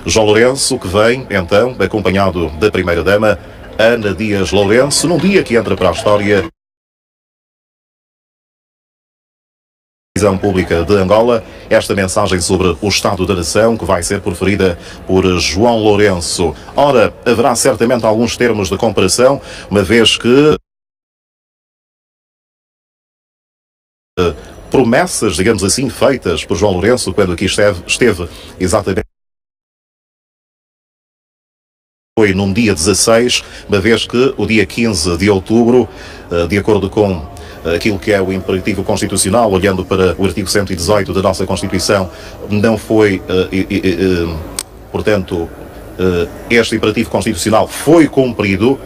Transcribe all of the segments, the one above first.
João Lourenço, que vem, então, acompanhado da Primeira-Dama, Ana Dias Lourenço, num dia que entra para a história da televisão pública de Angola, esta mensagem sobre o Estado da Nação, que vai ser proferida por João Lourenço. Ora, haverá certamente alguns termos de comparação, uma vez que promessas, digamos assim, feitas por João Lourenço quando aqui esteve exatamente foi num dia 16, uma vez que o dia 15 de outubro, de acordo com aquilo que é o imperativo constitucional, olhando para o artigo 118 da nossa Constituição, não foi, portanto, este imperativo constitucional foi cumprido,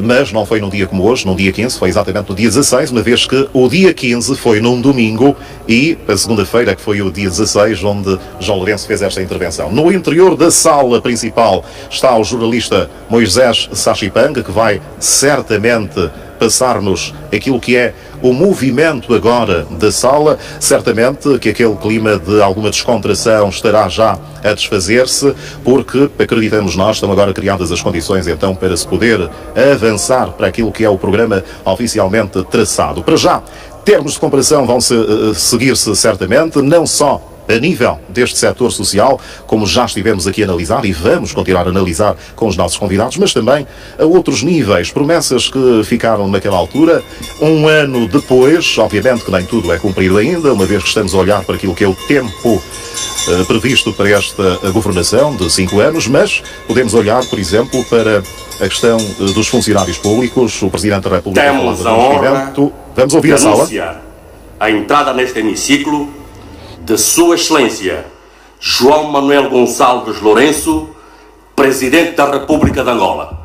mas não foi num dia como hoje, num dia 15, foi exatamente no dia 16, uma vez que o dia 15 foi num domingo e a segunda-feira, que foi o dia 16, onde João Lourenço fez esta intervenção. No interior da sala principal está o jornalista Moisés Sachipanga, que vai certamente passar-nos aquilo que é o movimento agora da sala. Certamente que aquele clima de alguma descontração estará já a desfazer-se, porque, acreditamos nós, estão agora criadas as condições então para se poder avançar para aquilo que é o programa oficialmente traçado. Para já, termos de comparação vão seguir-se certamente, não só a nível deste setor social, como já estivemos aqui a analisar e vamos continuar a analisar com os nossos convidados, mas também a outros níveis, promessas que ficaram naquela altura, um ano depois, obviamente que nem tudo é cumprido ainda, uma vez que estamos a olhar para aquilo que é o tempo previsto para esta governação de 5 anos, mas podemos olhar, por exemplo, para a questão dos funcionários públicos. O Presidente da República temos a honra vamos ouvir de a sala. anunciar a entrada neste hemiciclo de Sua Excelência João Manuel Gonçalves Lourenço, Presidente da República de Angola.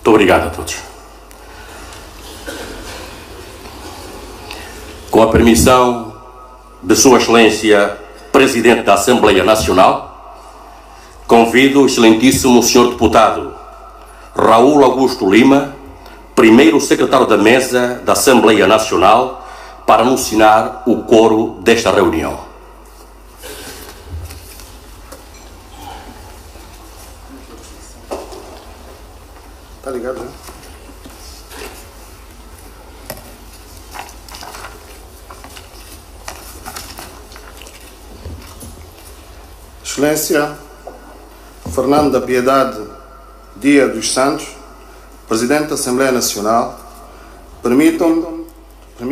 Muito obrigado a todos. Com a permissão de Sua Excelência Presidente da Assembleia Nacional, convido o excelentíssimo Sr. Deputado Raul Augusto Lima, primeiro secretário da Mesa da Assembleia Nacional, para anunciar o coro desta reunião. Tá ligado, né? Excelência Fernando da Piedade Dias dos Santos, Presidente da Assembleia Nacional, permitam-me,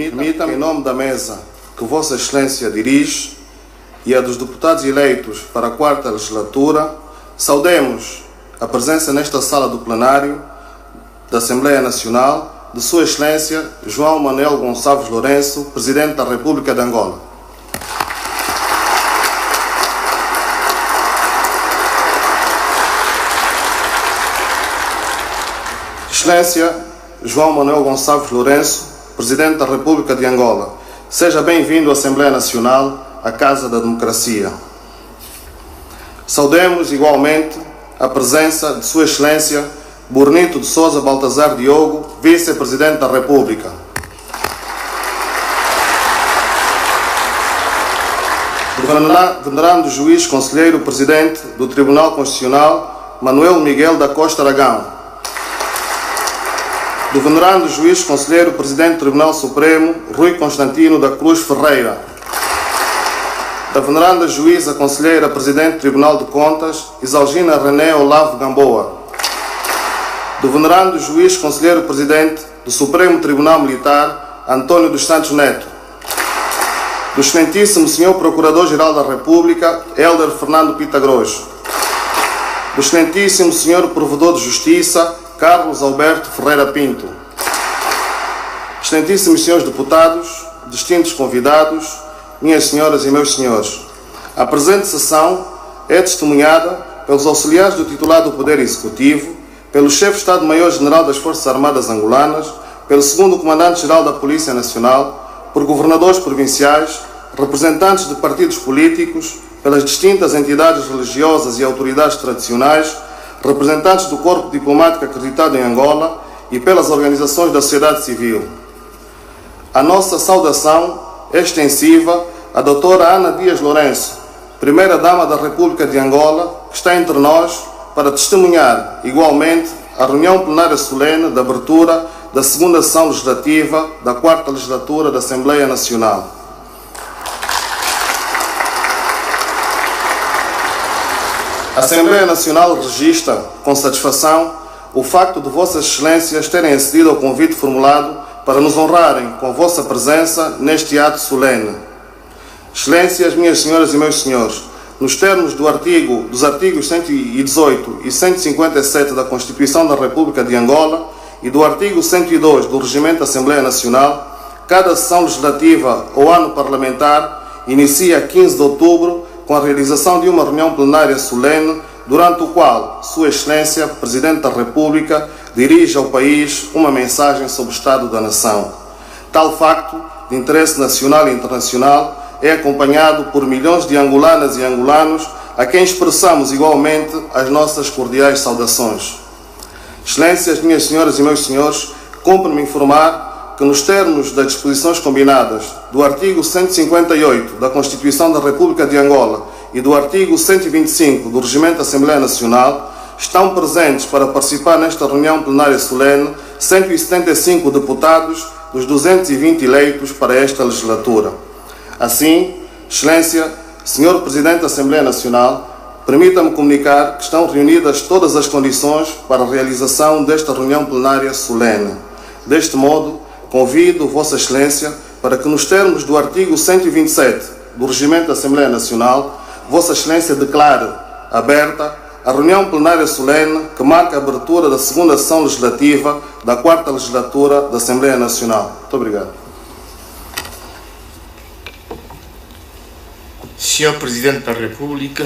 em nome da mesa que Vossa Excelência dirige e a dos deputados eleitos para a 4ª legislatura, saudemos a presença nesta sala do plenário da Assembleia Nacional de Sua Excelência João Manuel Gonçalves Lourenço, Presidente da República de Angola. Excelência João Manuel Gonçalves Lourenço, Presidente da República de Angola, seja bem-vindo à Assembleia Nacional, à Casa da Democracia. Saudemos igualmente a presença de Sua Excelência Bonito de Sousa Baltazar Diogo, Vice-Presidente da República. Venerando Juiz Conselheiro Presidente do Tribunal Constitucional, Manuel Miguel da Costa Aragão. Do Venerando Juiz Conselheiro Presidente do Tribunal Supremo, Rui Constantino da Cruz Ferreira. Da Veneranda Juíza Conselheira Presidente do Tribunal de Contas, Isalgina René Olavo Gamboa. Do Venerando Juiz Conselheiro Presidente do Supremo Tribunal Militar, António dos Santos Neto. Do Excelentíssimo Senhor Procurador-Geral da República, Hélder Fernando Pitagroso. Do Excelentíssimo Senhor Provedor de Justiça, Carlos Alberto Ferreira Pinto. Excelentíssimos senhores deputados, distintos convidados, minhas senhoras e meus senhores, a presente sessão é testemunhada pelos auxiliares do titular do Poder Executivo, pelo chefe de Estado-Maior-General das Forças Armadas Angolanas, pelo segundo Comandante-Geral da Polícia Nacional, por governadores provinciais, representantes de partidos políticos, pelas distintas entidades religiosas e autoridades tradicionais, representantes do corpo diplomático acreditado em Angola e pelas organizações da sociedade civil. A nossa saudação é extensiva à doutora Ana Dias Lourenço, Primeira-Dama da República de Angola, que está entre nós para testemunhar, igualmente, a reunião plenária solene de abertura da 2ª sessão legislativa da 4ª legislatura da Assembleia Nacional. A Assembleia Nacional registra, com satisfação, o facto de Vossas Excelências terem acedido ao convite formulado para nos honrarem com vossa presença neste ato solene. Excelências, minhas senhoras e meus senhores, nos termos dos artigos 118 e 157 da Constituição da República de Angola e do artigo 102 do Regimento da Assembleia Nacional, cada sessão legislativa ou ano parlamentar inicia a 15 de outubro com a realização de uma reunião plenária solene, durante o qual Sua Excelência, Presidente da República, dirige ao país uma mensagem sobre o Estado da Nação. Tal facto, de interesse nacional e internacional, é acompanhado por milhões de angolanas e angolanos, a quem expressamos igualmente as nossas cordiais saudações. Excelências, minhas senhoras e meus senhores, cumpre-me informar que, nos termos das disposições combinadas do artigo 158 da Constituição da República de Angola e do artigo 125 do Regimento da Assembleia Nacional, estão presentes para participar nesta reunião plenária solene 175 deputados dos 220 eleitos para esta legislatura. Assim, Excelência, Senhor Presidente da Assembleia Nacional, permita-me comunicar que estão reunidas todas as condições para a realização desta reunião plenária solene. Deste modo, convido Vossa Excelência para que, nos termos do artigo 127 do Regimento da Assembleia Nacional, Vossa Excelência declare aberta a reunião plenária solene que marca a abertura da 2ª sessão legislativa da 4ª legislatura da Assembleia Nacional. Muito obrigado. Senhor Presidente da República,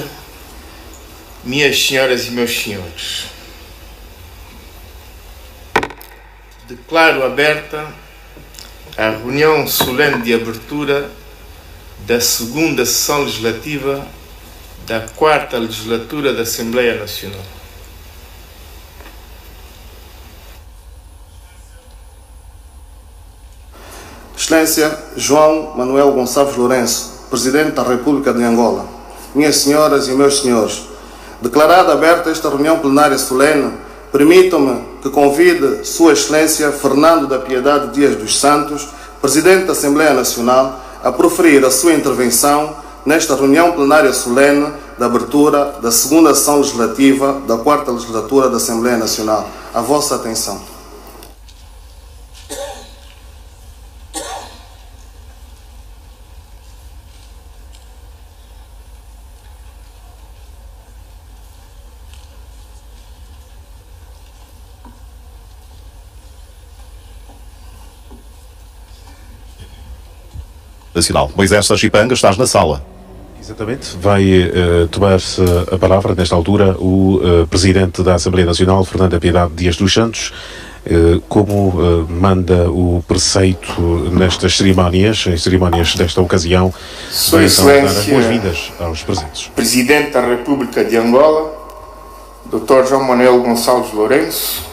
minhas senhoras e meus senhores, declaro aberta a reunião solene de abertura da 2ª sessão legislativa da 4ª legislatura da Assembleia Nacional. Excelência João Manuel Gonçalves Lourenço, Presidente da República de Angola, minhas senhoras e meus senhores, declarada aberta esta reunião plenária solene, permitam-me que convide Sua Excelência Fernando da Piedade Dias dos Santos, Presidente da Assembleia Nacional, a proferir a sua intervenção nesta reunião plenária solene da abertura da segunda sessão legislativa da 4ª legislatura da Assembleia Nacional. A vossa atenção. Nacional. Moisés Sachipanga, estás na sala. Exatamente. Vai tomar-se a palavra, nesta altura, o Presidente da Assembleia Nacional, Fernando Piedade Dias dos Santos, como manda o preceito nestas cerimónias, em cerimónias desta ocasião. Sua Excelência, boas-vindas aos presentes. Presidente da República de Angola, Dr. João Manuel Gonçalves Lourenço,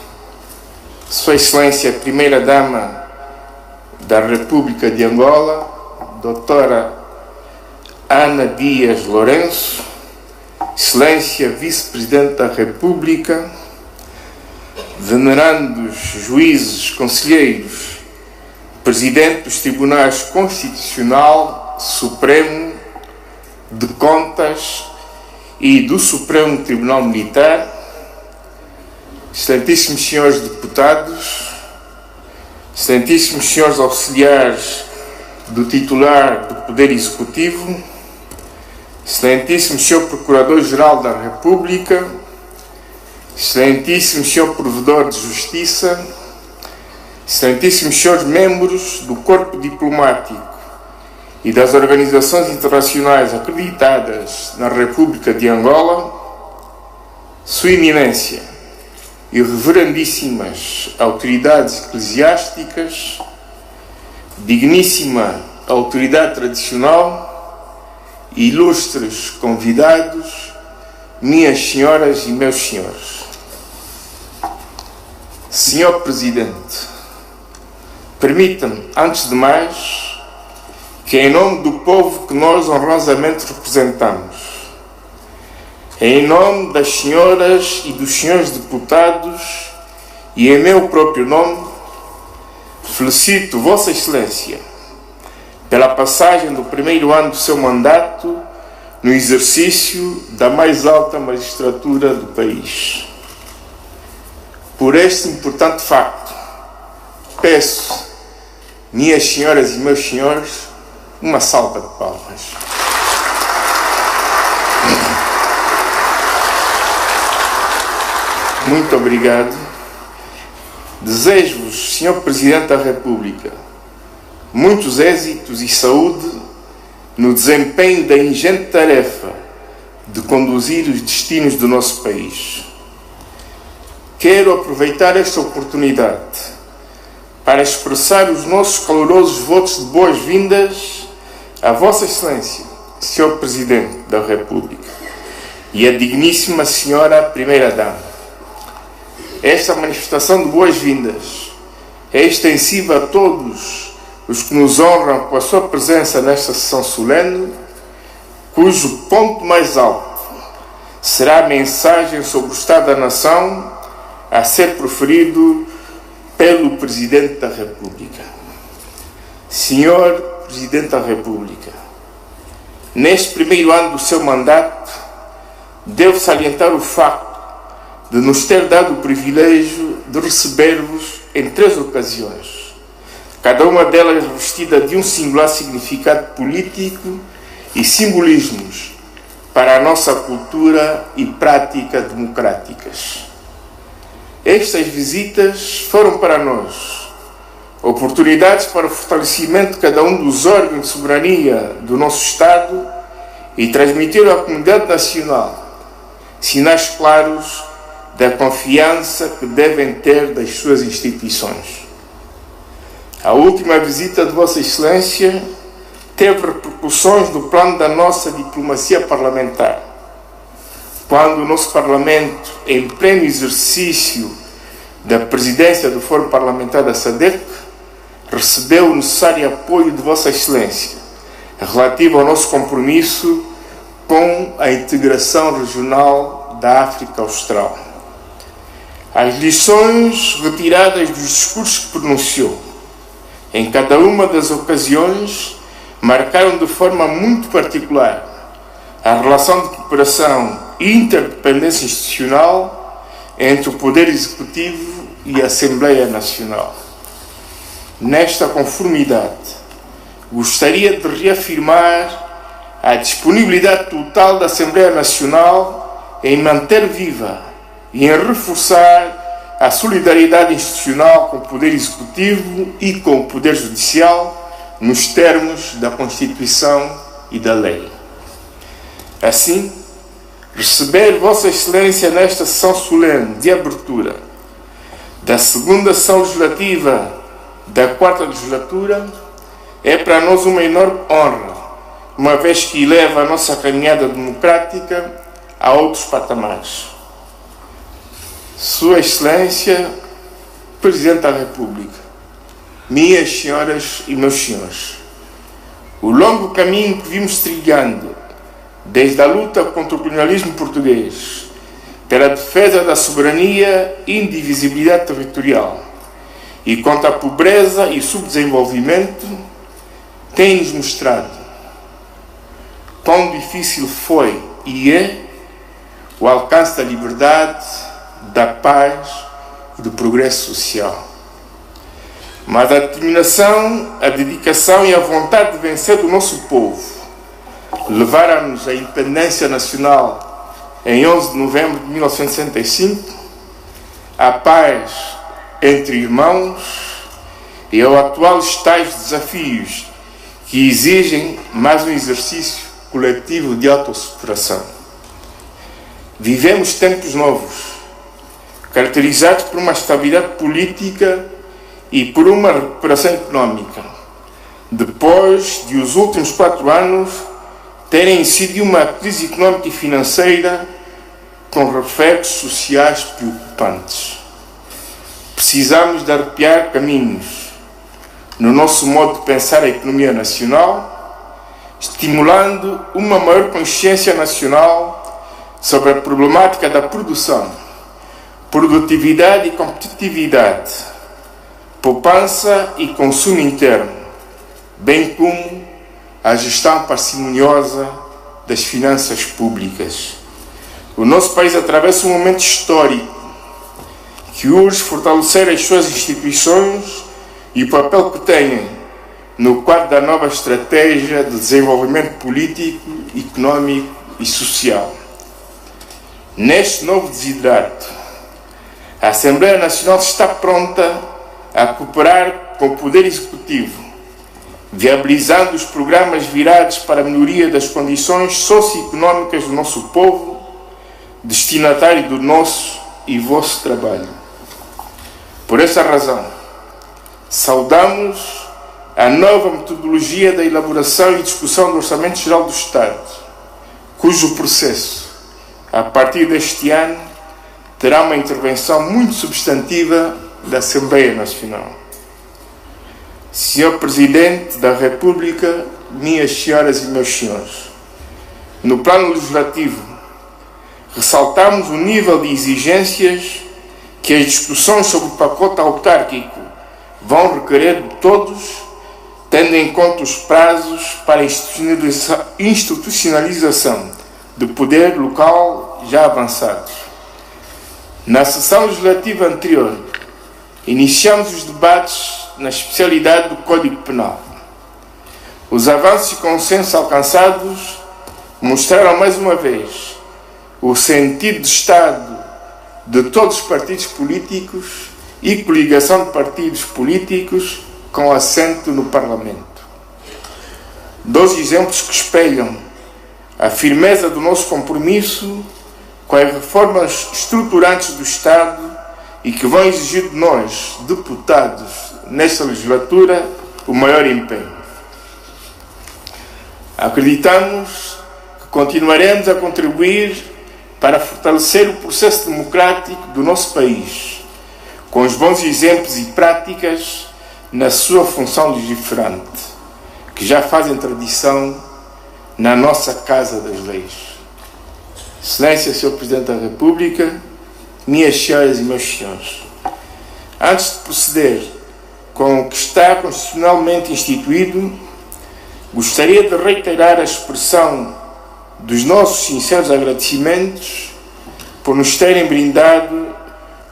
Sua Excelência, Primeira-Dama da República de Angola, Doutora Ana Dias Lourenço, Excelência Vice-Presidente da República, venerandos juízes, conselheiros, Presidente dos Tribunais Constitucional, Supremo, de Contas e do Supremo Tribunal Militar, excelentíssimos senhores deputados, excelentíssimos senhores auxiliares do titular do Poder Executivo, excelentíssimo senhor Procurador-Geral da República, excelentíssimo senhor Provedor de Justiça, excelentíssimos senhores membros do Corpo Diplomático e das organizações internacionais acreditadas na República de Angola, Sua Eminência e reverendíssimas autoridades eclesiásticas, digníssima autoridade tradicional, ilustres convidados, minhas senhoras e meus senhores. Senhor Presidente, permita-me, antes de mais, que em nome do povo que nós honrosamente representamos, em nome das senhoras e dos senhores deputados e em meu próprio nome, felicito Vossa Excelência pela passagem do primeiro ano do seu mandato no exercício da mais alta magistratura do país. Por este importante facto, peço, minhas senhoras e meus senhores, uma salva de palmas. Muito obrigado. Desejo-vos, Senhor Presidente da República, muitos êxitos e saúde no desempenho da ingente tarefa de conduzir os destinos do nosso país. Quero aproveitar esta oportunidade para expressar os nossos calorosos votos de boas-vindas à Vossa Excelência, Senhor Presidente da República, e à digníssima Senhora Primeira-Dama. Esta manifestação de boas-vindas é extensiva a todos os que nos honram com a sua presença nesta sessão solene, cujo ponto mais alto será a mensagem sobre o Estado da Nação a ser proferido pelo Presidente da República. Senhor Presidente da República, neste primeiro ano do seu mandato, devo salientar o facto de nos ter dado o privilégio de receber-vos em 3 ocasiões, cada uma delas revestida de um singular significado político e simbolismos para a nossa cultura e prática democráticas. Estas visitas foram para nós oportunidades para o fortalecimento de cada um dos órgãos de soberania do nosso Estado e transmitir à comunidade nacional sinais claros da confiança que devem ter das suas instituições. A última visita de Vossa Excelência teve repercussões no plano da nossa diplomacia parlamentar, quando o nosso Parlamento, em pleno exercício da presidência do Fórum Parlamentar da SADC, recebeu o necessário apoio de Vossa Excelência relativo ao nosso compromisso com a integração regional da África Austral. As lições retiradas dos discursos que pronunciou em cada uma das ocasiões marcaram de forma muito particular a relação de cooperação e interdependência institucional entre o Poder Executivo e a Assembleia Nacional. Nesta conformidade, gostaria de reafirmar a disponibilidade total da Assembleia Nacional em manter viva e em reforçar a solidariedade institucional com o Poder Executivo e com o Poder Judicial nos termos da Constituição e da lei. Assim, receber Vossa Excelência nesta sessão solene de abertura da segunda sessão legislativa da quarta legislatura é para nós uma enorme honra, uma vez que eleva a nossa caminhada democrática a outros patamares. Sua Excelência, Presidente da República, minhas senhoras e meus senhores, o longo caminho que vimos trilhando desde a luta contra o colonialismo português, pela defesa da soberania e indivisibilidade territorial e contra a pobreza e subdesenvolvimento, tem-nos mostrado quão difícil foi e é o alcance da liberdade, da paz e do progresso social. Mas a determinação, a dedicação e a vontade de vencer do nosso povo levaram-nos à independência nacional em 11 de novembro de 1965, à paz entre irmãos e ao atuais tais desafios que exigem mais um exercício coletivo de autossuperação. Vivemos tempos novos, caracterizados por uma estabilidade política e por uma recuperação económica, depois de os últimos 4 anos terem sido uma crise económica e financeira com reflexos sociais preocupantes. Precisamos de arrepiar caminhos no nosso modo de pensar a economia nacional, estimulando uma maior consciência nacional sobre a problemática da produção, produtividade e competitividade, poupança e consumo interno, bem como a gestão parcimoniosa das finanças públicas. O nosso país atravessa um momento histórico que urge fortalecer as suas instituições e o papel que têm no quadro da nova estratégia de desenvolvimento político, económico e social. Neste novo desidrato, a Assembleia Nacional está pronta a cooperar com o Poder Executivo, viabilizando os programas virados para a melhoria das condições socioeconómicas do nosso povo, destinatário do nosso e vosso trabalho. Por essa razão, saudamos a nova metodologia da elaboração e discussão do Orçamento Geral do Estado, cujo processo, a partir deste ano, terá uma intervenção muito substantiva da Assembleia Nacional. Senhor Presidente da República, minhas senhoras e meus senhores, no plano legislativo, ressaltamos o nível de exigências que as discussões sobre o pacote autárquico vão requerer de todos, tendo em conta os prazos para a institucionalização do poder local já avançados. Na sessão legislativa anterior, iniciamos os debates na especialidade do Código Penal. Os avanços e consensos alcançados mostraram mais uma vez o sentido de Estado de todos os partidos políticos e coligação de partidos políticos com assento no Parlamento. 2 exemplos que espelham a firmeza do nosso compromisso com as reformas estruturantes do Estado e que vão exigir de nós, deputados, nesta legislatura, o maior empenho. Acreditamos que continuaremos a contribuir para fortalecer o processo democrático do nosso país, com os bons exemplos e práticas na sua função legiferante, que já fazem tradição na nossa Casa das Leis. Excelência, Sr. Presidente da República, minhas senhoras e meus senhores, antes de proceder com o que está constitucionalmente instituído, gostaria de reiterar a expressão dos nossos sinceros agradecimentos por nos terem brindado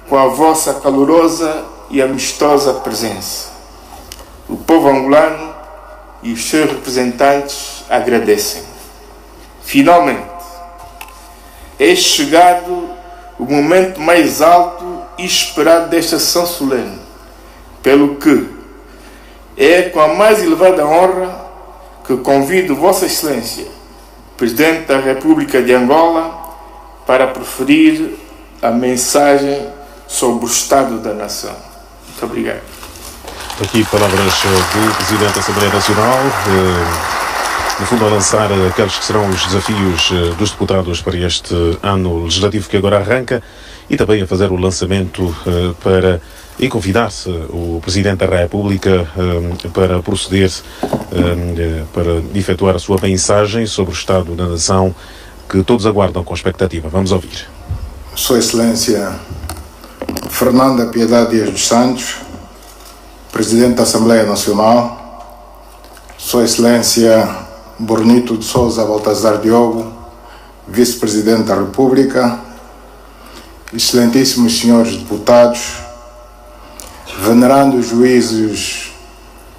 com a vossa calorosa e amistosa presença. O povo angolano e os seus representantes agradecem. Finalmente, é chegado o momento mais alto e esperado desta sessão solene, pelo que é com a mais elevada honra que convido Vossa Excelência, Presidente da República de Angola, para proferir a mensagem sobre o Estado da Nação. Muito obrigado. Aqui palavras do Presidente da Assembleia Nacional, no fundo a lançar aqueles que serão os desafios dos deputados para este ano legislativo que agora arranca e também a fazer o lançamento e convidar-se o Presidente da República para proceder, para efetuar a sua mensagem sobre o Estado da Nação que todos aguardam com expectativa. Vamos ouvir. Sua Excelência Fernanda Piedade Dias dos Santos, Presidente da Assembleia Nacional, Sua Excelência Bornito de Sousa Baltazar Diogo, Vice-Presidente da República, Excelentíssimos Senhores Deputados, venerandos juízes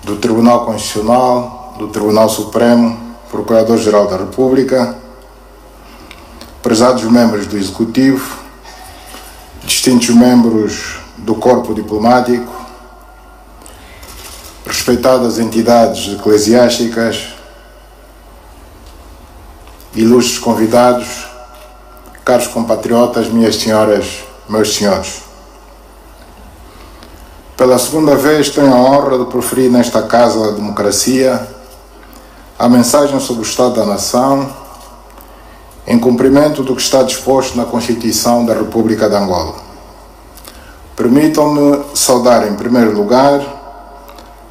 do Tribunal Constitucional, do Tribunal Supremo, Procurador-Geral da República, prezados membros do Executivo, distintos membros do Corpo Diplomático, respeitadas entidades eclesiásticas, ilustres convidados, caros compatriotas, minhas senhoras, meus senhores. Pela segunda vez tenho a honra de proferir nesta Casa da Democracia a mensagem sobre o Estado da Nação, em cumprimento do que está disposto na Constituição da República de Angola. Permitam-me saudar, em primeiro lugar,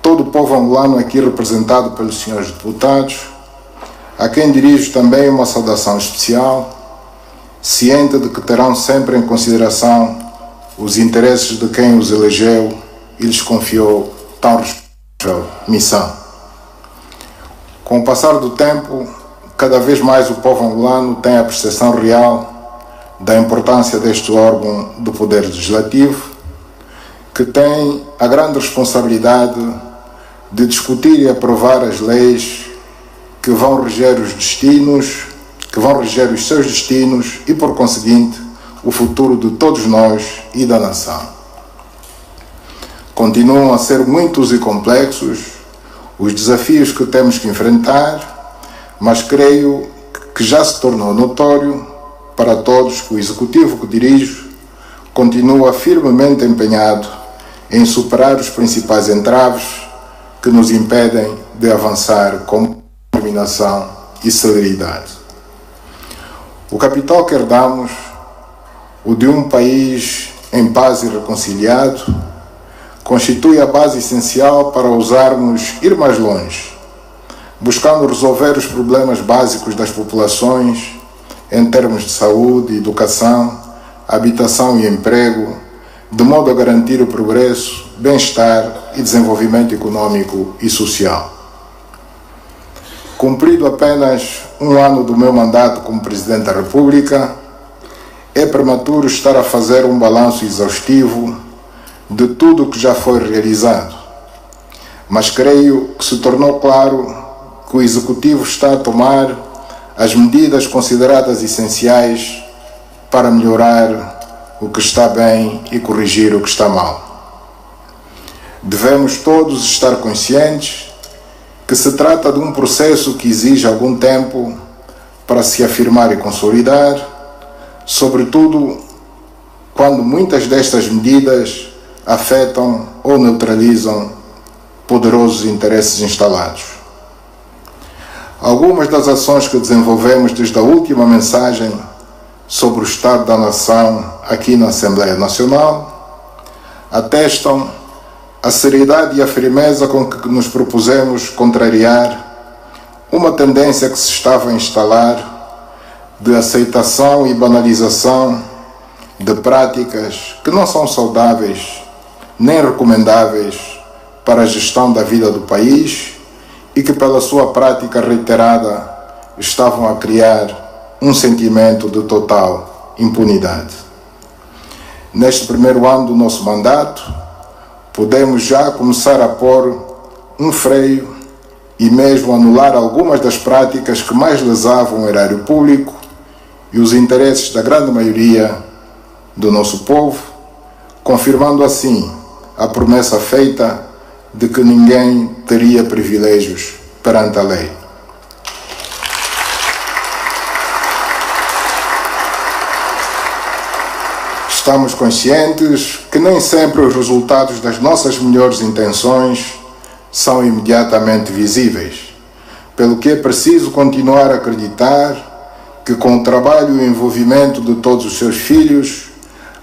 todo o povo angolano aqui representado pelos senhores deputados, a quem dirijo também uma saudação especial, ciente de que terão sempre em consideração os interesses de quem os elegeu e lhes confiou tão respeitável missão. Com o passar do tempo, cada vez mais o povo angolano tem a percepção real da importância deste órgão do Poder Legislativo, que tem a grande responsabilidade de discutir e aprovar as leis que vão reger os destinos, que vão reger os seus destinos e, por conseguinte, o futuro de todos nós e da nação. Continuam a ser muitos e complexos os desafios que temos que enfrentar, mas creio que já se tornou notório para todos que o Executivo que dirijo continua firmemente empenhado em superar os principais entraves que nos impedem de avançar com determinação e celeridade. O capital que herdamos, o de um país em paz e reconciliado, constitui a base essencial para ousarmos ir mais longe, buscando resolver os problemas básicos das populações em termos de saúde, educação, habitação e emprego, de modo a garantir o progresso, bem-estar e desenvolvimento econômico e social. Cumprido apenas um ano do meu mandato como Presidente da República, é prematuro estar a fazer um balanço exaustivo de tudo o que já foi realizado, mas creio que se tornou claro que o Executivo está a tomar as medidas consideradas essenciais para melhorar o que está bem e corrigir o que está mal. Devemos todos estar conscientes que se trata de um processo que exige algum tempo para se afirmar e consolidar, sobretudo quando muitas destas medidas afetam ou neutralizam poderosos interesses instalados. Algumas das ações que desenvolvemos desde a última mensagem sobre o Estado da Nação aqui na Assembleia Nacional atestam a seriedade e a firmeza com que nos propusemos contrariar uma tendência que se estava a instalar de aceitação e banalização de práticas que não são saudáveis nem recomendáveis para a gestão da vida do país e que pela sua prática reiterada estavam a criar um sentimento de total impunidade. Neste primeiro ano do nosso mandato, podemos já começar a pôr um freio e mesmo anular algumas das práticas que mais lesavam o erário público e os interesses da grande maioria do nosso povo, confirmando assim a promessa feita de que ninguém teria privilégios perante a lei. Estamos conscientes que nem sempre os resultados das nossas melhores intenções são imediatamente visíveis, pelo que é preciso continuar a acreditar que com o trabalho e o envolvimento de todos os seus filhos,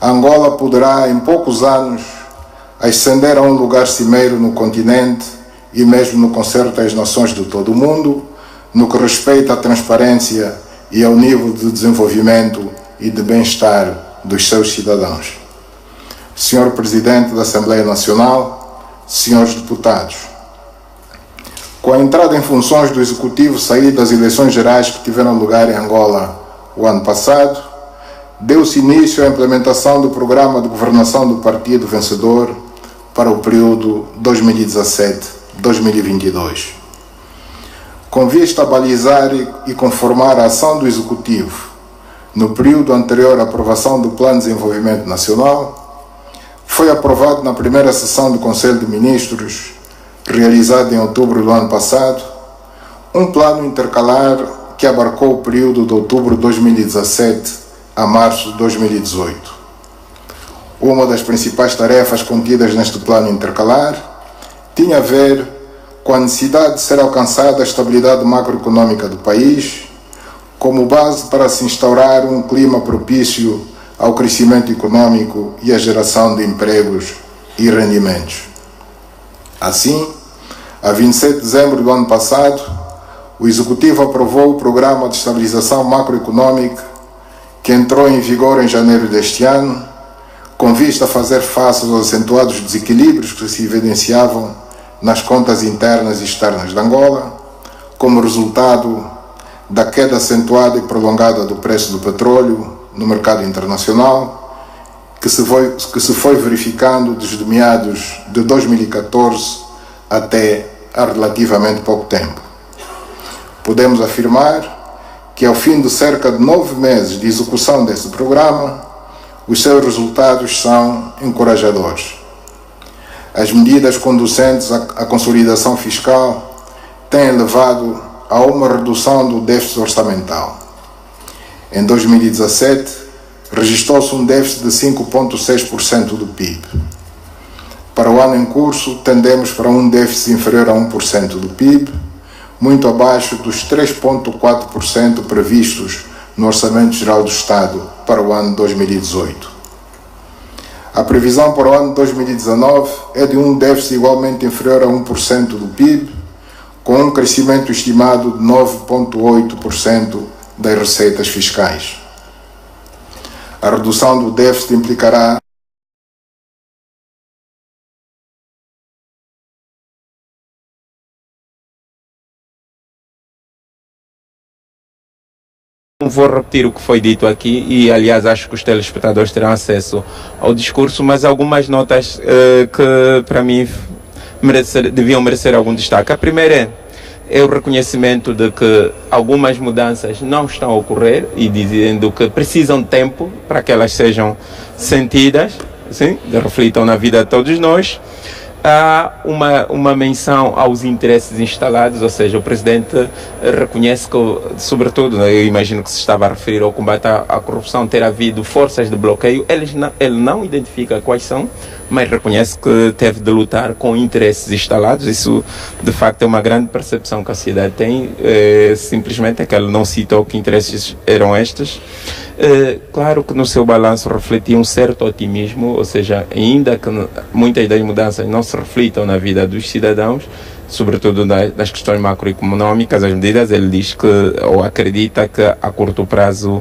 Angola poderá, em poucos anos, ascender a um lugar cimeiro no continente e mesmo no concerto das nações de todo o mundo, no que respeita à transparência e ao nível de desenvolvimento e de bem-estar dos seus cidadãos. Senhor Presidente da Assembleia Nacional, senhores deputados, com a entrada em funções do Executivo saído das eleições gerais que tiveram lugar em Angola o ano passado, deu-se início à implementação do Programa de Governação do Partido Vencedor para o período 2017-2022. Com vista a balizar e conformar a ação do Executivo no período anterior à aprovação do Plano de Desenvolvimento Nacional, foi aprovado na primeira sessão do Conselho de Ministros, realizada em outubro do ano passado, um plano intercalar que abarcou o período de outubro de 2017 a março de 2018. Uma das principais tarefas contidas neste plano intercalar tinha a ver com a necessidade de ser alcançada a estabilidade macroeconômica do país, como base para se instaurar um clima propício ao crescimento econômico e à geração de empregos e rendimentos. Assim, a 27 de dezembro do ano passado, o Executivo aprovou o Programa de Estabilização Macroeconômica, que entrou em vigor em janeiro deste ano, com vista a fazer face aos acentuados desequilíbrios que se evidenciavam nas contas internas e externas de Angola, como resultado da queda acentuada e prolongada do preço do petróleo no mercado internacional, que se foi verificando desde meados de 2014 até há relativamente pouco tempo. Podemos afirmar que, ao fim de cerca de 9 meses de execução desse programa, os seus resultados são encorajadores. As medidas conducentes à consolidação fiscal têm levado a uma redução do déficit orçamental. Em 2017, registrou-se um déficit de 5,6% do PIB. Para o ano em curso, tendemos para um déficit inferior a 1% do PIB, muito abaixo dos 3,4% previstos no Orçamento Geral do Estado para o ano 2018. A previsão para o ano 2019 é de um déficit igualmente inferior a 1% do PIB, com um crescimento estimado de 9,8% das receitas fiscais. A redução do déficit implicará Não vou repetir o que foi dito aqui e, aliás, acho que os telespectadores terão acesso ao discurso, mas algumas notas que, para mim, deviam merecer algum destaque. A primeira é o reconhecimento de que algumas mudanças não estão a ocorrer e dizendo que precisam de tempo para que elas sejam sentidas, sim, reflitam na vida de todos nós. Há uma menção aos interesses instalados, ou seja, o Presidente reconhece que, sobretudo, eu imagino que se estava a referir ao combate à corrupção, ter havido forças de bloqueio. Ele não identifica quais são, mas reconhece que teve de lutar com interesses instalados. Isso, de facto, é uma grande percepção que a sociedade tem, simplesmente é que ele não citou que interesses eram estes. Claro que no seu balanço refletia um certo otimismo, ou seja, ainda que muitas das mudanças não se reflitam na vida dos cidadãos, sobretudo das questões macroeconómicas, as medidas, ele diz que, ou acredita que a curto prazo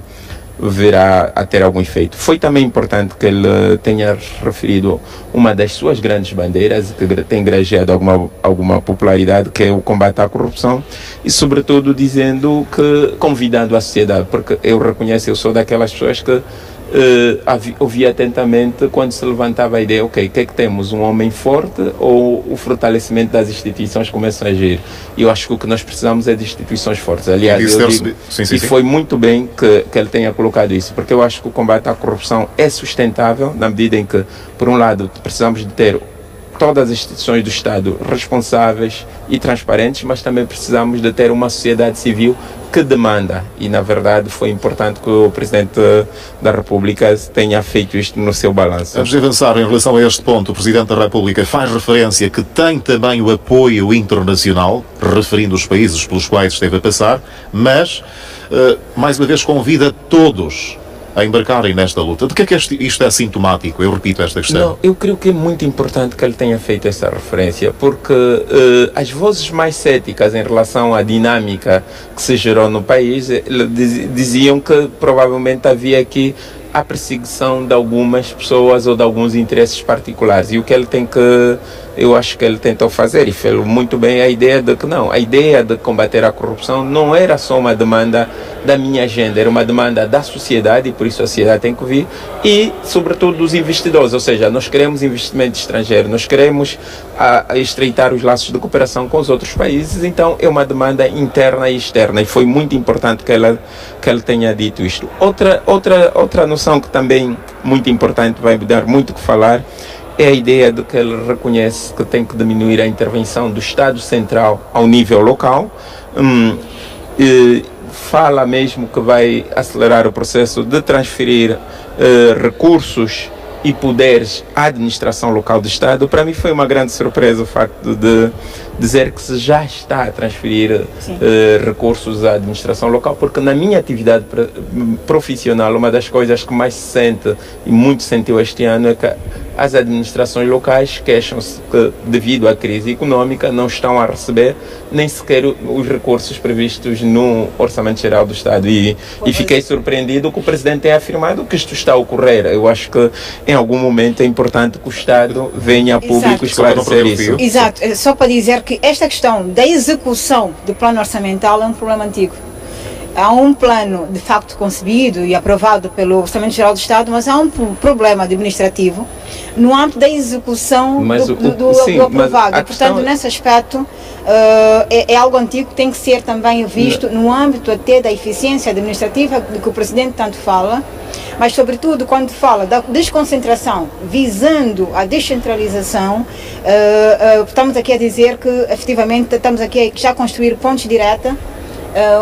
virá a ter algum efeito. Foi também importante que ele tenha referido uma das suas grandes bandeiras, que tem granjeado alguma popularidade, que é o combate à corrupção, e sobretudo dizendo que, convidando a sociedade, porque eu reconheço, eu sou daquelas pessoas que ouvia atentamente quando se levantava a ideia, ok, o que é que temos? Um homem forte ou o fortalecimento das instituições começam a agir? E eu acho que o que nós precisamos é de instituições fortes. Aliás, eu digo, e foi muito bem que ele tenha colocado isso, porque eu acho que o combate à corrupção é sustentável na medida em que, por um lado, precisamos de ter todas as instituições do Estado responsáveis e transparentes, mas também precisamos de ter uma sociedade civil que demanda, e na verdade foi importante que o Presidente da República tenha feito isto no seu balanço. Antes de avançar em relação a este ponto, o Presidente da República faz referência que tem também o apoio internacional, referindo os países pelos quais esteve a passar, mas, mais uma vez, convida todos a embarcarem nesta luta. De que é que isto é sintomático? Eu repito esta questão. Não, eu creio que é muito importante que ele tenha feito essa referência, porque as vozes mais céticas em relação à dinâmica que se gerou no país diziam que provavelmente havia aqui a perseguição de algumas pessoas ou de alguns interesses particulares. E o que ele tem que, eu acho que ele tentou fazer, e fez muito bem, a ideia de que não, a ideia de combater a corrupção não era só uma demanda da minha agenda, era uma demanda da sociedade, e por isso a sociedade tem que vir, e sobretudo dos investidores, ou seja, nós queremos investimento estrangeiro, nós queremos estreitar os laços de cooperação com os outros países, então é uma demanda interna e externa, e foi muito importante que ele tenha dito isto. Outra noção que também muito importante, vai dar muito o que falar, é a ideia de que ele reconhece que tem que diminuir a intervenção do Estado Central ao nível local, fala mesmo que vai acelerar o processo de transferir recursos e poderes à administração local do Estado. Para mim foi uma grande surpresa o facto de dizer que se já está a transferir recursos à administração local, porque na minha atividade profissional, uma das coisas que mais se sente e muito sentiu este ano é que as administrações locais queixam-se que, devido à crise económica, não estão a receber nem sequer os recursos previstos no Orçamento Geral do Estado. E fiquei surpreendido que o Presidente tenha afirmado que isto está a ocorrer. Eu acho que em algum momento é importante que o Estado venha a público esclarecer isso. Exato. Só para dizer que esta questão da execução do plano orçamental é um problema antigo. Há um plano, de facto, concebido e aprovado pelo Orçamento Geral do Estado, mas há um problema administrativo no âmbito da execução do aprovado. E, portanto, nesse aspecto, é algo antigo que tem que ser também visto no âmbito até da eficiência administrativa, de que o Presidente tanto fala, mas, sobretudo, quando fala da desconcentração, visando a descentralização, estamos aqui a dizer que, efetivamente, estamos aqui a já construir pontos diretos,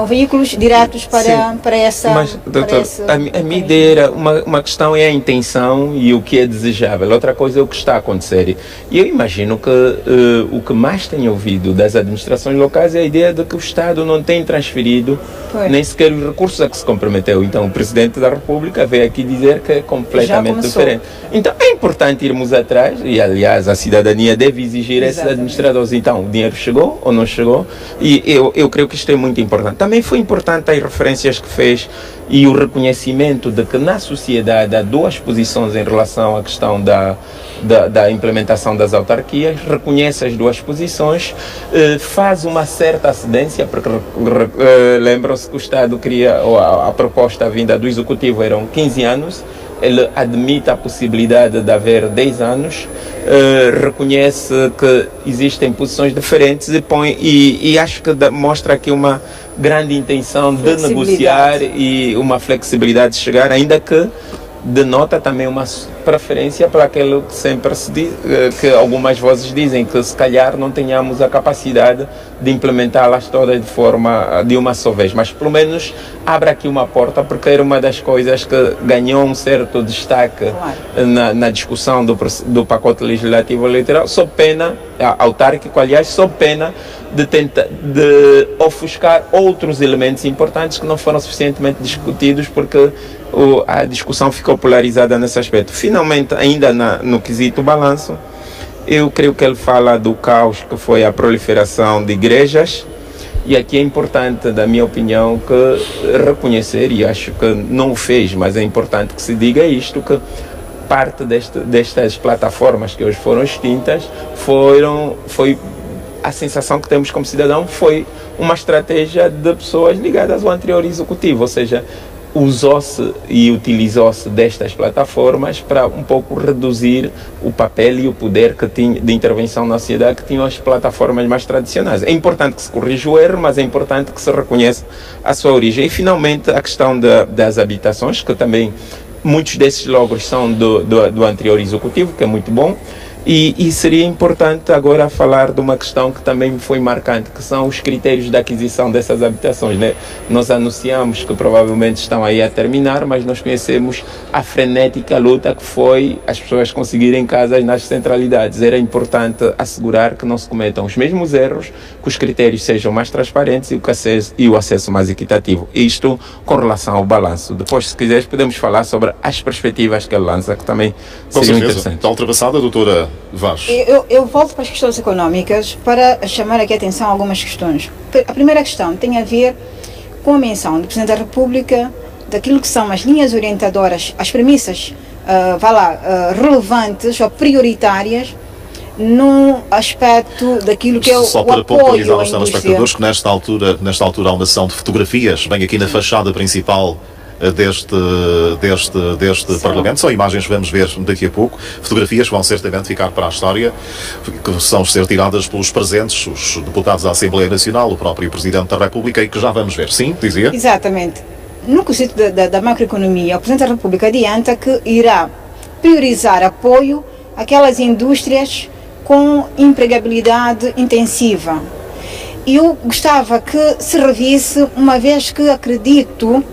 veículos diretos para essa... Mas, doutor, a minha ideia era, uma questão é a intenção e o que é desejável, outra coisa é o que está a acontecer. E eu imagino que o que mais tenho ouvido das administrações locais é a ideia de que o Estado não tem transferido nem sequer os recursos a que se comprometeu. Então, o Presidente da República veio aqui dizer que é completamente diferente. Então, é importante irmos atrás, e aliás, a cidadania deve exigir esses administradores. Então, o dinheiro chegou ou não chegou? E eu creio que isto é muito importante. Também foi importante as referências que fez e o reconhecimento de que na sociedade há duas posições em relação à questão da implementação das autarquias, reconhece as duas posições, faz uma certa cedência, porque lembram-se que o Estado queria, ou a proposta vinda do Executivo eram 15 anos, ele admite a possibilidade de haver 10 anos, reconhece que existem posições diferentes e acho que mostra aqui uma grande intenção de negociar e uma flexibilidade de chegar, ainda que denota também uma preferência para aquilo que sempre se diz, que algumas vozes dizem que se calhar não tenhamos a capacidade de implementá-las todas de uma só vez, mas pelo menos abre aqui uma porta, porque era uma das coisas que ganhou um certo destaque na discussão do pacote legislativo eleitoral, sob pena, autárquico, aliás, sob pena de ofuscar outros elementos importantes que não foram suficientemente discutidos, porque a discussão ficou polarizada nesse aspecto. Finalmente, ainda no quesito balanço, eu creio que ele fala do caos que foi a proliferação de igrejas E aqui é importante, da minha opinião, que reconhecer, e acho que não o fez, mas é importante que se diga isto, que parte destas plataformas que hoje foram extintas foi a sensação que temos como cidadão, foi uma estratégia de pessoas ligadas ao anterior executivo, ou seja, usou-se e utilizou-se destas plataformas para um pouco reduzir o papel e o poder que tinha de intervenção na sociedade que tinham as plataformas mais tradicionais. É importante que se corrija o erro, mas é importante que se reconheça a sua origem. E finalmente a questão das habitações, que também muitos desses logros são do anterior executivo, que é muito bom. E seria importante agora falar de uma questão que também foi marcante, que são os critérios de aquisição dessas habitações, né? Nós anunciamos que provavelmente estão aí a terminar, mas nós conhecemos a frenética luta que foi as pessoas conseguirem casas nas centralidades. Era importante assegurar que não se cometam os mesmos erros, que os critérios sejam mais transparentes e o acesso mais equitativo. Isto com relação ao balanço. Depois, se quiseres, podemos falar sobre as perspectivas que ele lança, que também seriam interessantes. Está ultrapassada, doutora Vaz? Eu volto para as questões económicas para chamar aqui a atenção a algumas questões. A primeira questão tem a ver com a menção do Presidente da República daquilo que são as linhas orientadoras, as premissas relevantes ou prioritárias no aspecto daquilo que é o apoio à indústria. Só para pontualizar aos telespectadores que nesta altura há uma sessão de fotografias, bem aqui na fachada principal deste Parlamento. São imagens que vamos ver daqui a pouco, fotografias que vão certamente ficar para a história, que são ser tiradas pelos presentes, os deputados da Assembleia Nacional, o próprio Presidente da República, e que já vamos ver. Sim, dizia? Exatamente. No quesito da macroeconomia, o Presidente da República adianta que irá priorizar apoio àquelas indústrias com empregabilidade intensiva. Eu gostava que se revisse, uma vez que acredito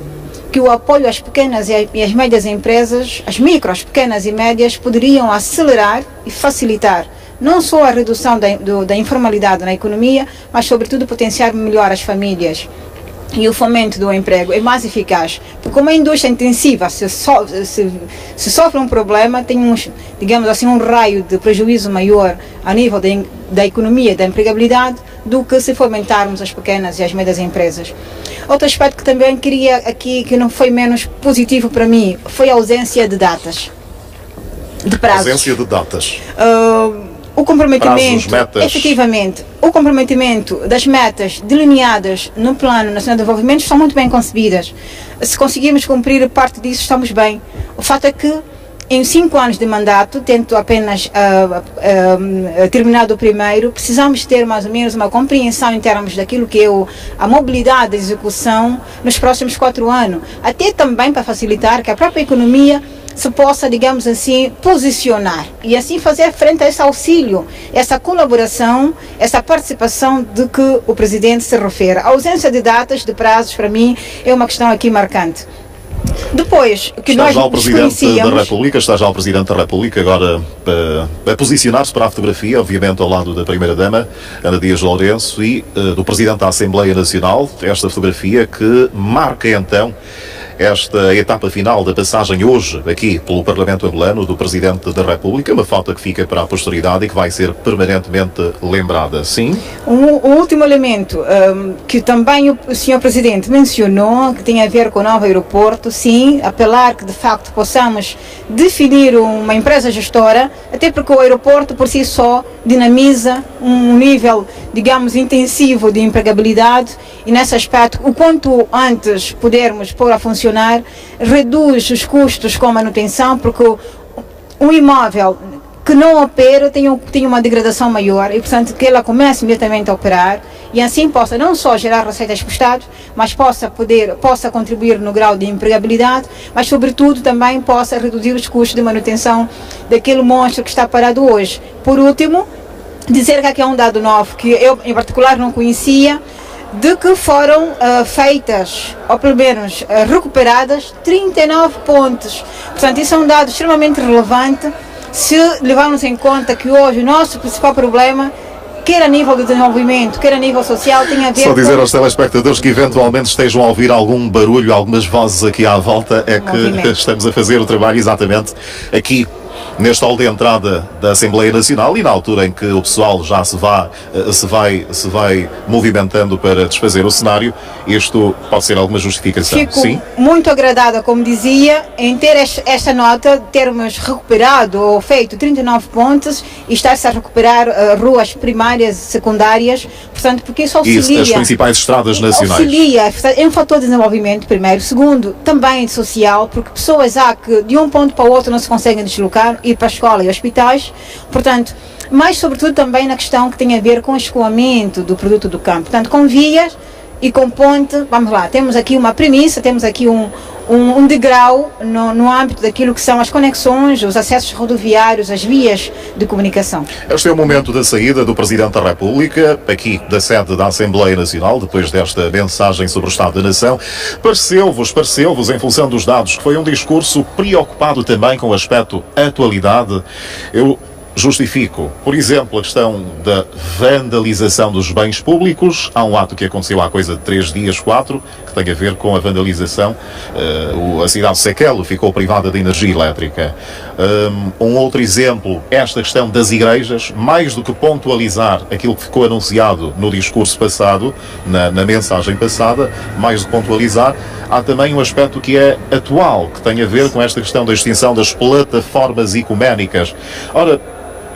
que o apoio às pequenas e às médias empresas, as micro, as pequenas e médias, poderiam acelerar e facilitar não só a redução da informalidade na economia, mas sobretudo potenciar melhor as famílias. E o fomento do emprego é mais eficaz, porque como a indústria intensiva se sofre um problema, tem digamos assim, um raio de prejuízo maior a nível da economia e da empregabilidade do que se fomentarmos as pequenas e as médias empresas. Outro aspecto que também queria aqui, que não foi menos positivo para mim, foi a ausência de datas, de prazos. Ausência de datas. O comprometimento, prazos, metas. Efetivamente, o comprometimento das metas delineadas no Plano Nacional de Desenvolvimento estão muito bem concebidas. Se conseguirmos cumprir parte disso, estamos bem. O fato é que em 5 anos de mandato, tendo apenas terminado o primeiro, precisamos ter mais ou menos uma compreensão em termos daquilo que é a mobilidade da execução nos próximos 4 anos. Até também para facilitar que a própria economia se possa, digamos assim, posicionar e assim fazer frente a esse auxílio, essa colaboração, essa participação de que o Presidente se refere. A ausência de datas, de prazos, para mim, é uma questão aqui marcante. Depois, que está nós já o Presidente da República, está já o Presidente da República agora a posicionar-se para a fotografia, obviamente ao lado da Primeira-Dama, Ana Dias Lourenço, e do Presidente da Assembleia Nacional, esta fotografia que marca então esta etapa final da passagem hoje aqui pelo Parlamento angolano do Presidente da República, uma foto que fica para a posteridade e que vai ser permanentemente lembrada. Sim? O último elemento que também o Sr. Presidente mencionou, que tem a ver com o novo aeroporto, sim, apelar que de facto possamos definir uma empresa gestora, até porque o aeroporto por si só dinamiza um nível, digamos, intensivo de empregabilidade, e nesse aspecto, o quanto antes pudermos pôr a funcionar, reduz os custos com a manutenção, porque um imóvel que não opera tem uma degradação maior, e portanto que ela comece imediatamente a operar e assim possa não só gerar receitas para o Estado, mas possa contribuir no grau de empregabilidade, mas sobretudo também possa reduzir os custos de manutenção daquele monstro que está parado hoje. Por último, dizer que aqui há um dado novo que eu em particular não conhecia, de que foram feitas, ou pelo menos recuperadas, 39 pontos. Portanto, isso é um dado extremamente relevante se levarmos em conta que hoje o nosso principal problema, quer a nível de desenvolvimento, quer a nível social, tem a ver Só dizer com... aos telespectadores que eventualmente estejam a ouvir algum barulho, algumas vozes aqui à volta, é que estamos a fazer o trabalho exatamente aqui neste hall de entrada da Assembleia Nacional e na altura em que o pessoal já se vai movimentando para desfazer o cenário, isto pode ser alguma justificação? Fico Sim? muito agradada, como dizia, em ter esta nota, termos recuperado ou feito 39 pontos e estar-se a recuperar ruas primárias, secundárias, portanto, porque isso auxilia. Isso, as principais estradas nacionais. Auxilia, é um fator de desenvolvimento, primeiro. Segundo, também social, porque pessoas há que de um ponto para o outro não se conseguem deslocar, ir para a escola e hospitais, portanto, mas sobretudo também na questão que tem a ver com o escoamento do produto do campo. Portanto, com vias e com ponte, vamos lá, temos aqui uma premissa, temos aqui um degrau no âmbito daquilo que são as conexões, os acessos rodoviários, as vias de comunicação. Este é o momento da saída do Presidente da República, aqui da sede da Assembleia Nacional, depois desta mensagem sobre o Estado da Nação. Pareceu-vos, em função dos dados, que foi um discurso preocupado também com o aspecto atualidade? Eu justifico, por exemplo, a questão da vandalização dos bens públicos. Há um ato que aconteceu há coisa de 3 dias, 4, que tem a ver com a vandalização. A cidade de Sequelo ficou privada de energia elétrica. Um outro exemplo, esta questão das igrejas, mais do que pontualizar aquilo que ficou anunciado no discurso passado, na mensagem passada, mais do que pontualizar, há também um aspecto que é atual, que tem a ver com esta questão da extinção das plataformas ecuménicas. Ora,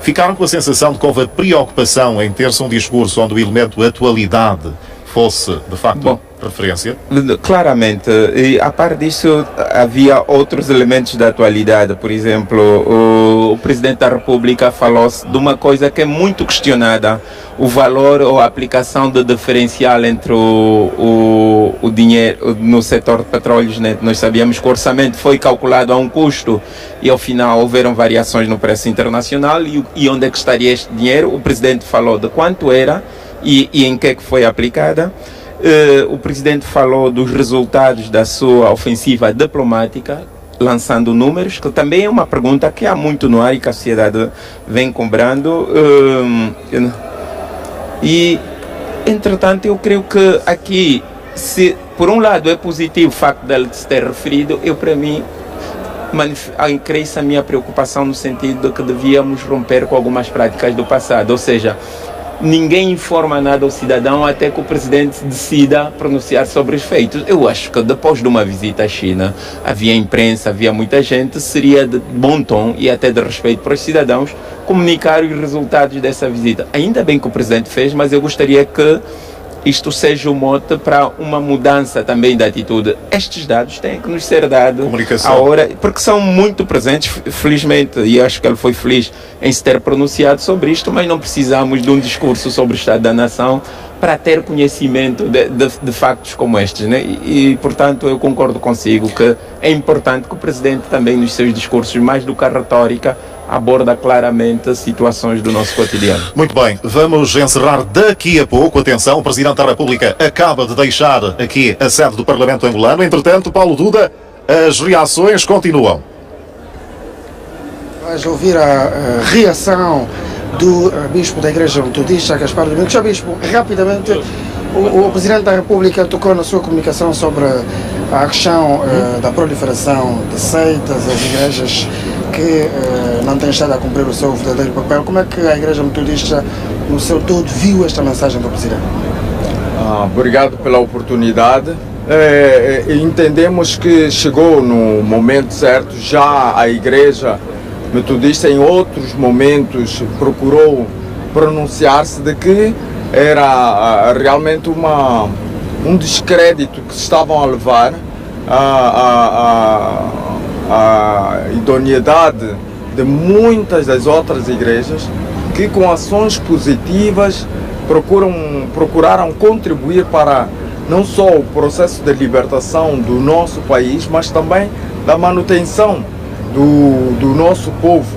ficaram com a sensação de que houve a preocupação em ter-se um discurso onde o elemento atualidade fosse, de facto, referência? Claramente. E, a par disso, havia outros elementos da atualidade. Por exemplo, o Presidente da República falou-se de uma coisa que é muito questionada, o valor ou a aplicação do diferencial entre o dinheiro no setor de petróleos. Né? Nós sabíamos que o orçamento foi calculado a um custo e ao final houveram variações no preço internacional e onde é que estaria este dinheiro? O Presidente falou de quanto era e em que é que foi aplicada. O Presidente falou dos resultados da sua ofensiva diplomática, lançando números, que também é uma pergunta que há muito no ar e que a sociedade vem cobrando. E, entretanto, eu creio que aqui, se por um lado é positivo o facto de ele se ter referido, para mim, cresce a minha preocupação no sentido de que devíamos romper com algumas práticas do passado, ou seja, ninguém informa nada ao cidadão até que o Presidente decida pronunciar sobre os feitos. Eu acho que depois de uma visita à China, havia imprensa, havia muita gente, seria de bom tom e até de respeito para os cidadãos comunicar os resultados dessa visita. Ainda bem que o Presidente fez, mas eu gostaria que isto seja o mote para uma mudança também da atitude. Estes dados têm que nos ser dados à hora, porque são muito presentes, felizmente, e acho que ele foi feliz em se ter pronunciado sobre isto, mas não precisamos de um discurso sobre o Estado da Nação para ter conhecimento de factos como estes, né? E, portanto, eu concordo consigo que é importante que o Presidente também, nos seus discursos, mais do que a retórica, aborda claramente situações do nosso cotidiano. Muito bem, vamos encerrar daqui a pouco. Atenção, o Presidente da República acaba de deixar aqui a sede do Parlamento angolano. Entretanto, Paulo Duda, as reações continuam. Vais ouvir a reação do Bispo da Igreja Metodista, Gaspar Domingos. Bispo, rapidamente, o Presidente da República tocou na sua comunicação sobre a questão da proliferação de seitas, as igrejas que não têm estado a cumprir o seu verdadeiro papel. Como é que a Igreja Metodista, no seu todo, viu esta mensagem do Presidente? Obrigado pela oportunidade. Entendemos que chegou no momento certo. Já a Igreja Metodista, em outros momentos, procurou pronunciar-se de que era realmente um descrédito que se estavam a levar a idoneidade de muitas das outras igrejas que, com ações positivas, procuraram contribuir para não só o processo de libertação do nosso país, mas também da manutenção do nosso povo.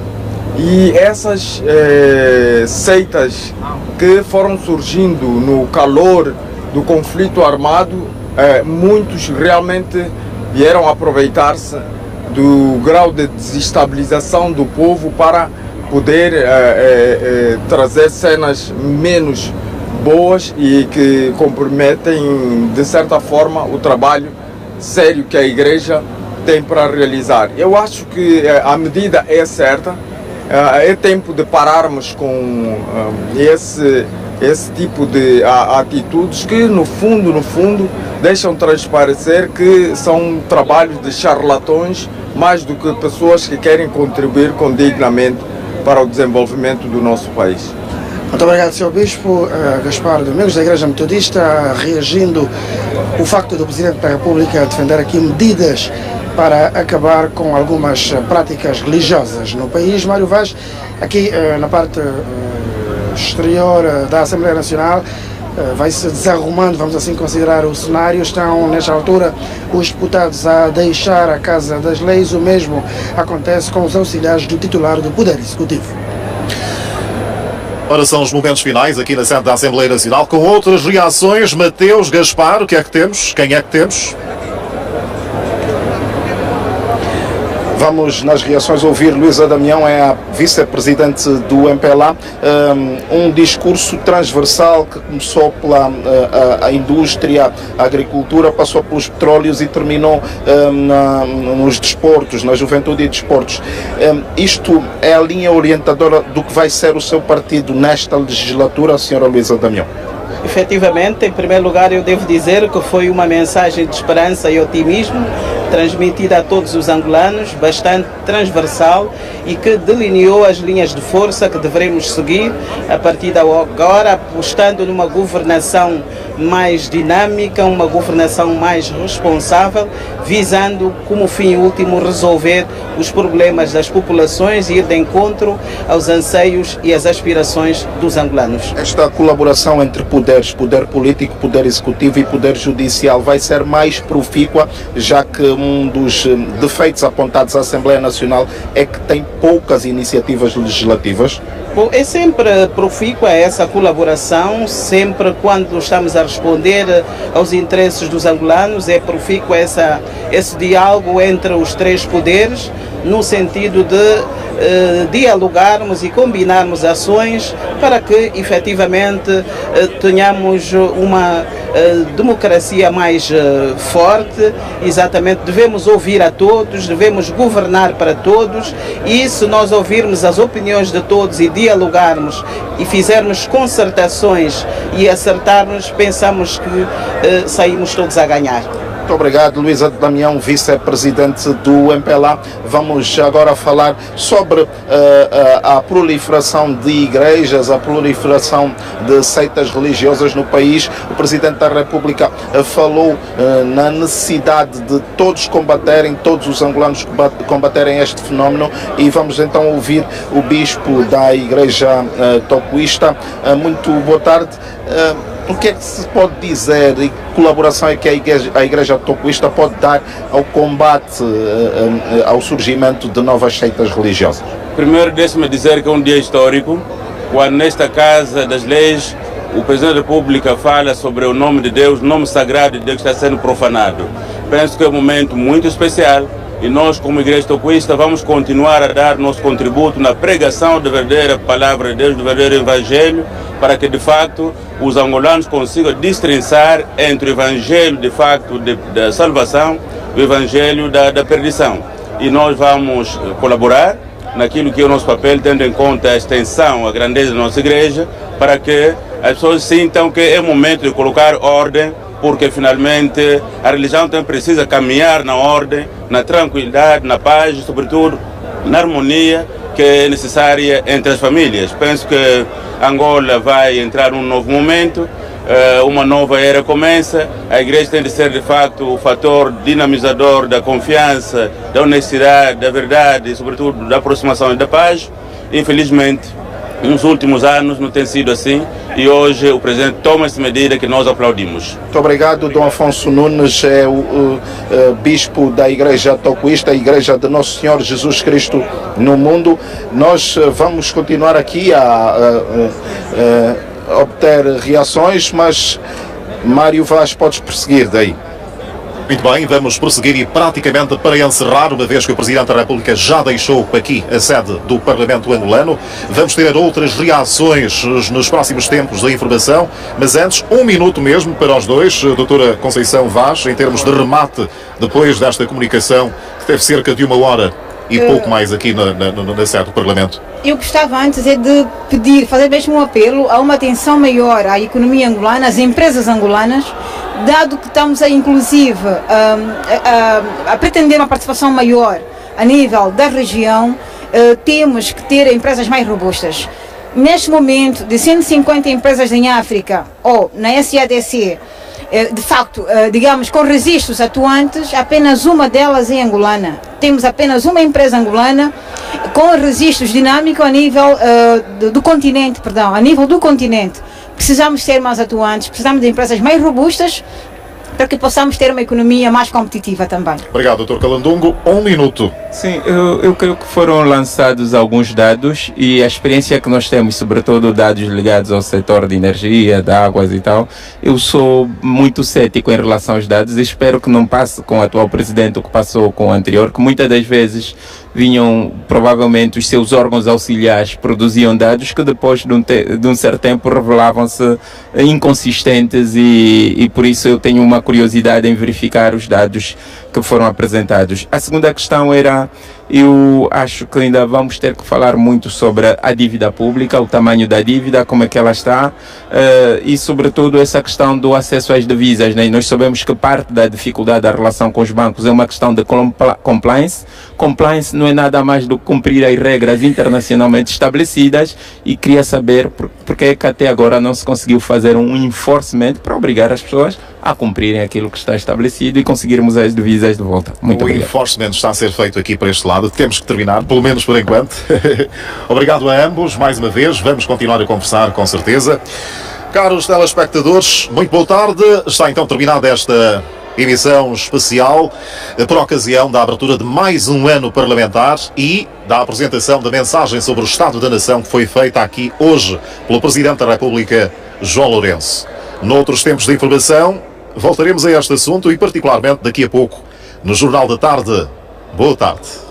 E essas seitas que foram surgindo no calor do conflito armado, muitos realmente vieram aproveitar-se do grau de desestabilização do povo para poder trazer cenas menos boas e que comprometem, de certa forma, o trabalho sério que a Igreja tem para realizar. Eu acho que a medida é certa, é tempo de pararmos com esse tipo de atitudes que no fundo deixam transparecer que são trabalhos de charlatões mais do que pessoas que querem contribuir dignamente para o desenvolvimento do nosso país. Muito obrigado, Sr. Bispo. Gaspar Domingos, da Igreja Metodista, reagindo ao facto do Presidente da República defender aqui medidas para acabar com algumas práticas religiosas no país. Mário Vaz, aqui na parte exterior da Assembleia Nacional, vai-se desarrumando, vamos assim considerar o cenário. Estão, nesta altura, os deputados a deixar a Casa das Leis. O mesmo acontece com os auxiliares do titular do Poder Executivo. Ora, são os momentos finais aqui na sede da Assembleia Nacional, com outras reações. Mateus, Gaspar, o que é que temos? Quem é que temos? Vamos nas reações ouvir Luísa Damião, é a vice-presidente do MPLA, um discurso transversal que começou pela a indústria, a agricultura, passou pelos petróleos e terminou nos desportos, na juventude e desportos. Isto é a linha orientadora do que vai ser o seu partido nesta legislatura, senhora Luísa Damião? Efetivamente, em primeiro lugar, eu devo dizer que foi uma mensagem de esperança e otimismo transmitida a todos os angolanos, bastante transversal e que delineou as linhas de força que devemos seguir a partir de agora, apostando numa governação mais dinâmica, uma governação mais responsável, visando como fim último resolver os problemas das populações e ir de encontro aos anseios e às aspirações dos angolanos. Esta colaboração entre poderes, poder político, poder executivo e poder judicial, vai ser mais profícua, já que um dos defeitos apontados à Assembleia Nacional é que tem poucas iniciativas legislativas? Bom, é sempre profícua essa colaboração, sempre quando estamos a responder aos interesses dos angolanos, é profícuo esse diálogo entre os três poderes, no sentido de dialogarmos e combinarmos ações para que efetivamente tenhamos uma democracia mais forte. Exatamente, devemos ouvir a todos, devemos governar para todos, e se nós ouvirmos as opiniões de todos e dialogarmos e fizermos concertações e acertarmos, pensamos que saímos todos a ganhar. Muito obrigado, Luísa Damião, vice-presidente do MPLA. Vamos agora falar sobre a proliferação de igrejas, a proliferação de seitas religiosas no país. O Presidente da República falou na necessidade de todos combaterem, todos os angolanos combaterem este fenómeno, e vamos então ouvir o Bispo da Igreja Tocoísta. Muito boa tarde. O que é que se pode dizer e que colaboração é que a Igreja Tocoísta pode dar ao combate, ao surgimento de novas seitas religiosas? Primeiro, deixe-me dizer que é um dia histórico, quando nesta Casa das Leis o Presidente da República fala sobre o nome de Deus, o nome sagrado de Deus que está sendo profanado. Penso que é um momento muito especial e nós, como Igreja Tocoísta, vamos continuar a dar nosso contributo na pregação da verdadeira Palavra de Deus, do verdadeiro Evangelho, para que de facto os angolanos consigam destrinçar entre o Evangelho de facto da salvação e o Evangelho da perdição. E nós vamos colaborar naquilo que é o nosso papel, tendo em conta a extensão, a grandeza da nossa igreja, para que as pessoas sintam que é momento de colocar ordem, porque finalmente a religião também precisa caminhar na ordem, na tranquilidade, na paz e sobretudo na harmonia que é necessária entre as famílias. Penso que Angola vai entrar num novo momento, uma nova era começa. A igreja tem de ser de facto o fator dinamizador da confiança, da honestidade, da verdade e sobretudo da aproximação e da paz. Infelizmente, nos últimos anos não tem sido assim, e hoje o Presidente toma essa medida que nós aplaudimos. Muito obrigado. Dom Afonso Nunes é o Bispo da Igreja Tocoísta, a Igreja de Nosso Senhor Jesus Cristo no mundo. Nós vamos continuar aqui a obter reações, mas Mário Vaz, podes prosseguir daí. Muito bem, vamos prosseguir e praticamente para encerrar, uma vez que o Presidente da República já deixou aqui a sede do Parlamento angolano, vamos ter outras reações nos próximos tempos da informação, mas antes, 1 minuto mesmo para os dois, doutora Conceição Vaz, em termos de remate, depois desta comunicação, que teve cerca de 1 hora e pouco mais aqui na sede do Parlamento. Eu gostava antes de pedir, fazer mesmo um apelo a uma atenção maior à economia angolana, às empresas angolanas, dado que estamos inclusive a pretender uma participação maior a nível da região, temos que ter empresas mais robustas. Neste momento, de 150 empresas em África ou na SADC, de facto, digamos, com registros atuantes, apenas uma delas é angolana. Temos apenas uma empresa angolana com registros dinâmicos a nível do continente, a nível do continente. Precisamos ser mais atuantes, precisamos de empresas mais robustas para que possamos ter uma economia mais competitiva também. Obrigado, Dr. Calandongo. 1 minuto. Sim, eu creio que foram lançados alguns dados e a experiência que nós temos, sobretudo dados ligados ao setor de energia, de águas e tal, eu sou muito cético em relação aos dados e espero que não passe com o atual presidente o que passou com o anterior, que muitas das vezes vinham, provavelmente, os seus órgãos auxiliares produziam dados que depois de um certo tempo revelavam-se inconsistentes e por isso eu tenho uma curiosidade em verificar os dados que foram apresentados. A segunda questão era, eu acho que ainda vamos ter que falar muito sobre a dívida pública, o tamanho da dívida, como é que ela está, e sobretudo essa questão do acesso às divisas, né? Nós sabemos que parte da dificuldade da relação com os bancos é uma questão de compliance. Compliance não é nada mais do que cumprir as regras internacionalmente estabelecidas e queria saber porque é que até agora não se conseguiu fazer um enforcement para obrigar as pessoas a cumprirem aquilo que está estabelecido e conseguirmos as divisas de volta. Muito obrigado. O enforcement está a ser feito aqui para este lado. Temos que terminar, pelo menos por enquanto. Obrigado a ambos, mais uma vez. Vamos continuar a conversar, com certeza. Caros telespectadores, muito boa tarde. Está então terminada esta emissão especial por ocasião da abertura de mais um ano parlamentar e da apresentação da mensagem sobre o Estado da Nação que foi feita aqui hoje pelo Presidente da República, João Lourenço. Noutros tempos de informação, voltaremos a este assunto e particularmente daqui a pouco no Jornal da Tarde. Boa tarde.